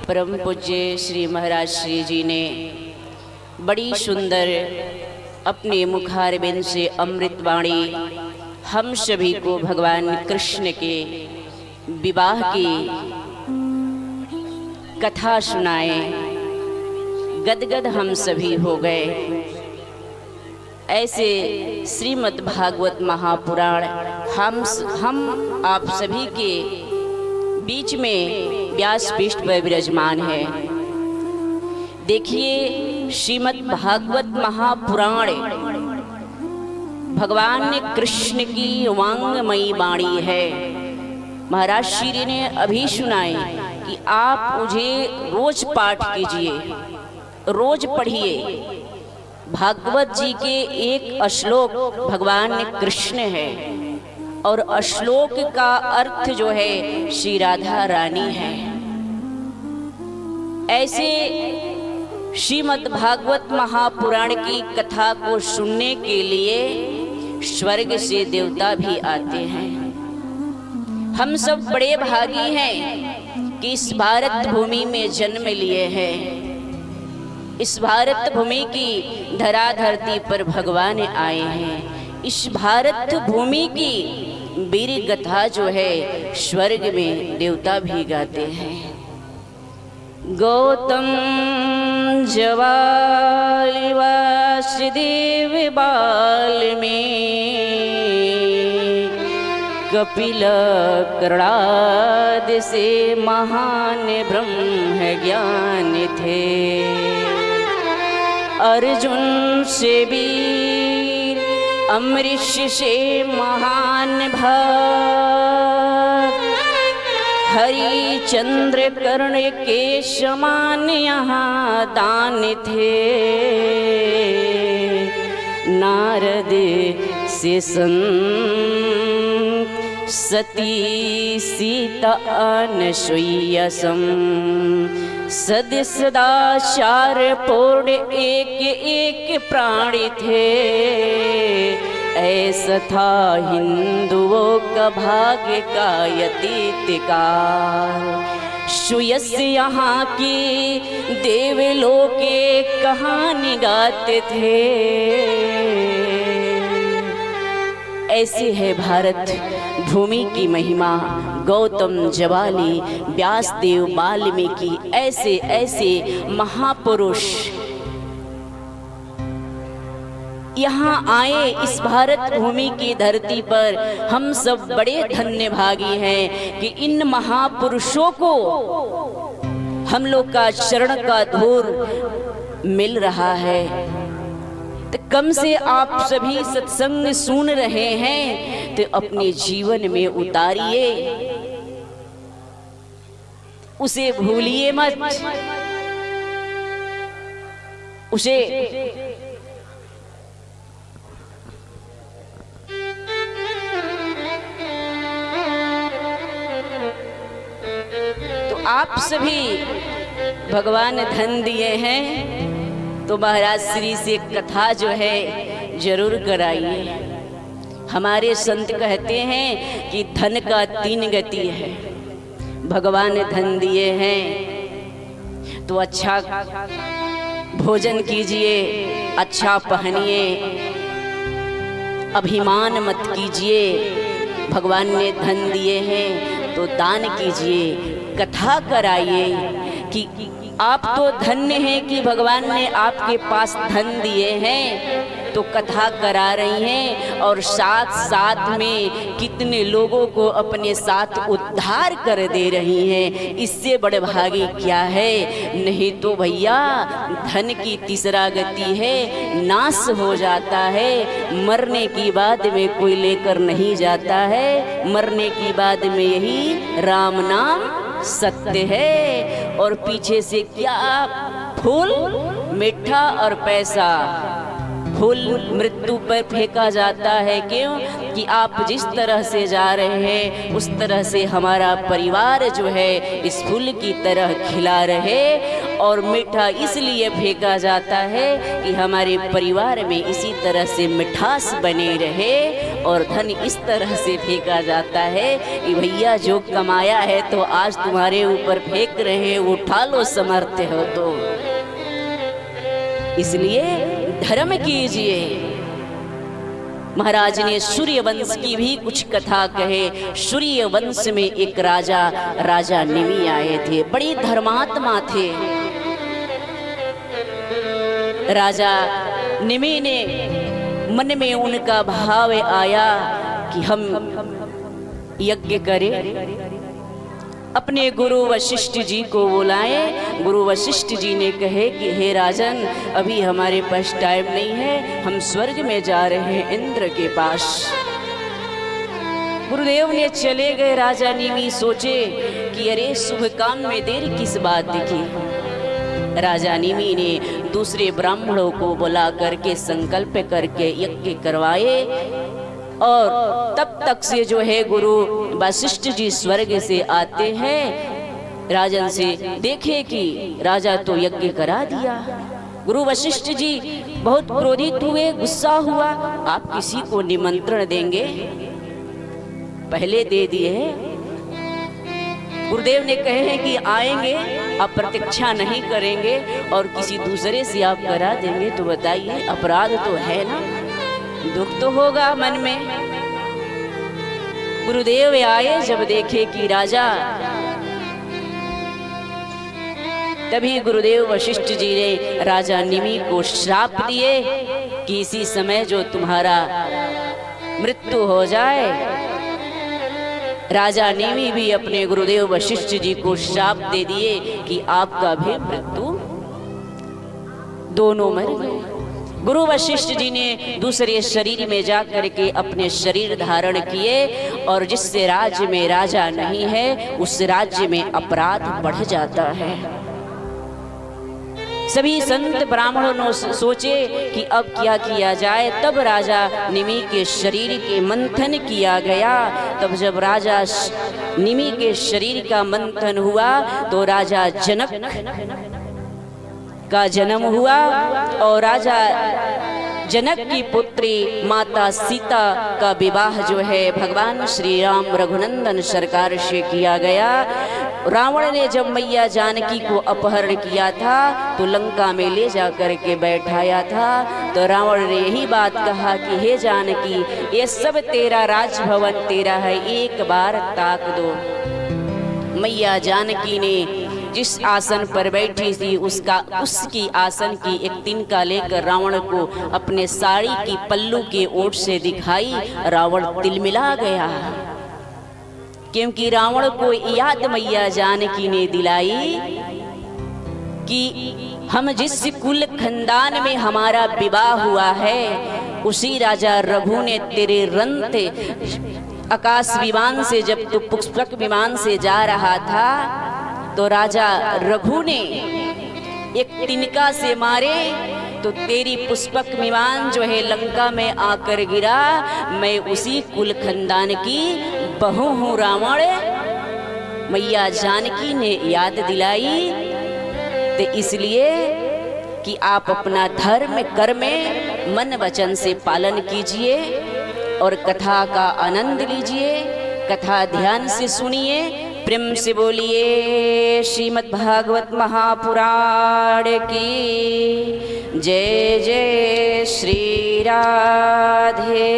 परम पूज्य श्री महाराज श्री जी ने बड़ी सुंदर अपने मुखारबिंद से अमृतवाणी हम सभी को भगवान कृष्ण के विवाह की कथा सुनाए। गदगद हम सभी हो गए। ऐसे श्रीमद् भागवत महापुराण हम आप सभी के बीच में व्यास पीठ पर विराजमान है। देखिए, श्रीमद् भागवत महापुराण भगवान कृष्ण की वांगमयी वाणी है। महाराज श्री ने अभी सुनाए कि आप मुझे रोज पाठ कीजिए, रोज पढ़िए। भागवत जी के एक श्लोक भगवान कृष्ण है और श्लोक का अर्थ जो है श्री राधा रानी है। ऐसे श्रीमद् भागवत महापुराण की कथा को सुनने के लिए स्वर्ग से देवता भी आते हैं। हम सब बड़े भागी हैं कि इस भारत भूमि में जन्म लिए हैं। इस भारत भूमि की धरा धरती पर भगवान आए हैं। इस भारत भूमि की वीर गाथा जो है स्वर्ग में देवता भी गाते हैं। गौतम जवालि वासुदेव बाल्मीकि कपिल कर्णाद से महान ब्रह्म ज्ञान थे। अर्जुन से वीर, अमरीश से महान भक्त, हरिचंद्र कर्ण के समान यहाँ दान थे। नारद से संत, सती सीता अनसुईया सम, सद सदा चार पूर्ण एक एक प्राणी थे। ऐसा था हिंदुओं का भाग्य का अतीत काल। सुयस्य यहाँ की देवलोक के कहानी गाते थे। ऐसी है भारत भूमि की महिमा। गौतम जवाली, व्यासदेव, वाल्मीकि, ऐसे ऐसे महापुरुष यहाँ आए इस भारत भूमि की धरती पर। हम सब बड़े धन्य भागी हैं कि इन महापुरुषों को हम लोग का चरण का धूल मिल रहा है। तो कम से आप सभी सत्संग सुन रहे हैं तो अपने जीवन में उतारिए, उसे भूलिए मत। उसे तो आप सभी भगवान धन दिए हैं तो महाराज श्री से कथा जो है जरूर कराइए। हमारे संत कहते हैं कि धन का 3 गति है। भगवान धन दिए हैं तो अच्छा भोजन कीजिए, अच्छा पहनिए, अभिमान मत कीजिए। भगवान ने धन दिए हैं तो दान कीजिए, कथा कराइए कि आप तो धन्य हैं कि भगवान ने आपके पास धन दिए हैं तो कथा करा रही हैं और साथ साथ में कितने लोगों को अपने साथ उद्धार कर दे रही हैं। इससे बड़े भागी क्या है। नहीं तो भैया धन की तीसरा गति है, नाश हो जाता है। मरने की बाद में कोई लेकर नहीं जाता है। मरने की बाद में यही राम नाम सत्य है। और पीछे से क्या फूल, मीठा और पैसा, फूल मृत्यु पर फेंका जाता है। क्यों कि आप जिस तरह से जा रहे हैं उस तरह से हमारा परिवार जो है इस फूल की तरह खिला रहे। और मीठा इसलिए फेंका जाता है कि हमारे परिवार में इसी तरह से मिठास बने रहे और धन इस तरह से फेंका जाता है कि भैया जो कमाया है तो आज तुम्हारे ऊपर फेंक रहे हैं, उठा लो समर्थ हो तो। इसलिए धर्म कीजिए। महाराज ने सूर्य वंश की भी कुछ कथा कहे। सूर्य वंश में एक राजा निमि आए थे, बड़ी धर्मात्मा थे। राजा निमि ने मन में उनका भाव आया कि हम यज्ञ करें। अपने गुरु वशिष्ठ जी को बुलाए। गुरु वशिष्ठ जी ने कहे कि हे राजन, अभी हमारे पास टाइम नहीं है, हम स्वर्ग में जा रहे हैं इंद्र के पास। गुरुदेव ने चले गए। राजा निमि सोचे कि अरे शुभ काम में देर किस बात की। राजा निमि ने दूसरे ब्राह्मणों को बुला करके संकल्प करके यज्ञ करवाए और तब तक से जो है गुरु वशिष्ठ जी स्वर्ग से आते हैं। राजन से देखे कि राजा तो यज्ञ करा दिया। गुरु वशिष्ठ जी बहुत क्रोधित हुए, गुस्सा हुआ। आप किसी को निमंत्रण देंगे, पहले दे दिए हैं। गुरुदेव ने कहे हैं कि आएंगे, आप प्रतीक्षा नहीं करेंगे और किसी दूसरे से आप करा देंगे तो बताइए, अपराध तो है ना, दुख तो होगा मन में। गुरुदेव आए, जब देखे कि राजा, तभी गुरुदेव वशिष्ठ जी ने राजा निमि को श्राप दिए कि इसी समय जो तुम्हारा मृत्यु हो जाए। राजा निमि भी अपने गुरुदेव वशिष्ठ जी को श्राप दे दिए कि आपका भी मृत्यु, दोनों मर गए। गुरु वशिष्ठ जी ने दूसरे शरीर में जा करके अपने शरीर धारण किए और जिससे राज्य में राजा नहीं है उस राज्य में अपराध बढ़ जाता है। सभी संत ब्राह्मणों ने सोचे कि अब क्या किया जाए। तब राजा निमि के शरीर के मंथन किया गया। तब जब राजा निमि के शरीर का मंथन हुआ तो राजा जनक का जन्म हुआ और राजा जनक की पुत्री माता सीता का विवाह जो है भगवान श्री राम रघुनंदन सरकार से किया गया। रावण ने जब मैया जानकी को अपहरण किया था तो लंका में ले जा कर के बैठाया था, तो रावण ने यही बात कहा कि हे जानकी, ये सब तेरा राजभवन तेरा है, एक बार ताक दो। मैया जानकी ने जिस आसन पर बैठी थी उसकी आसन की एक तिनका लेकर रावण को अपने साड़ी की पल्लू के ओट से दिखाई। रावण तिलमिला गया, क्योंकि रावण को याद मैया जानकी ने दिलाई कि हम जिस कुल खानदान में हमारा विवाह हुआ है उसी राजा रघु ने तेरे रंत आकाश विमान से, जब तू पुष्पक विमान से जा रहा था तो राजा रघु ने एक तिनका से मारे तो तेरी पुष्पक विमान जो है लंका में आकर गिरा। मैं उसी कुल खानदान की बहू हूँ रावण। मैया जानकी ने याद दिलाई। तो इसलिए कि आप अपना धर्म कर्म मन वचन से पालन कीजिए और कथा का आनंद लीजिए, कथा ध्यान से सुनिए। प्रेम से बोलिए श्रीमद् भागवत महापुराण की जय। जय श्री राधे।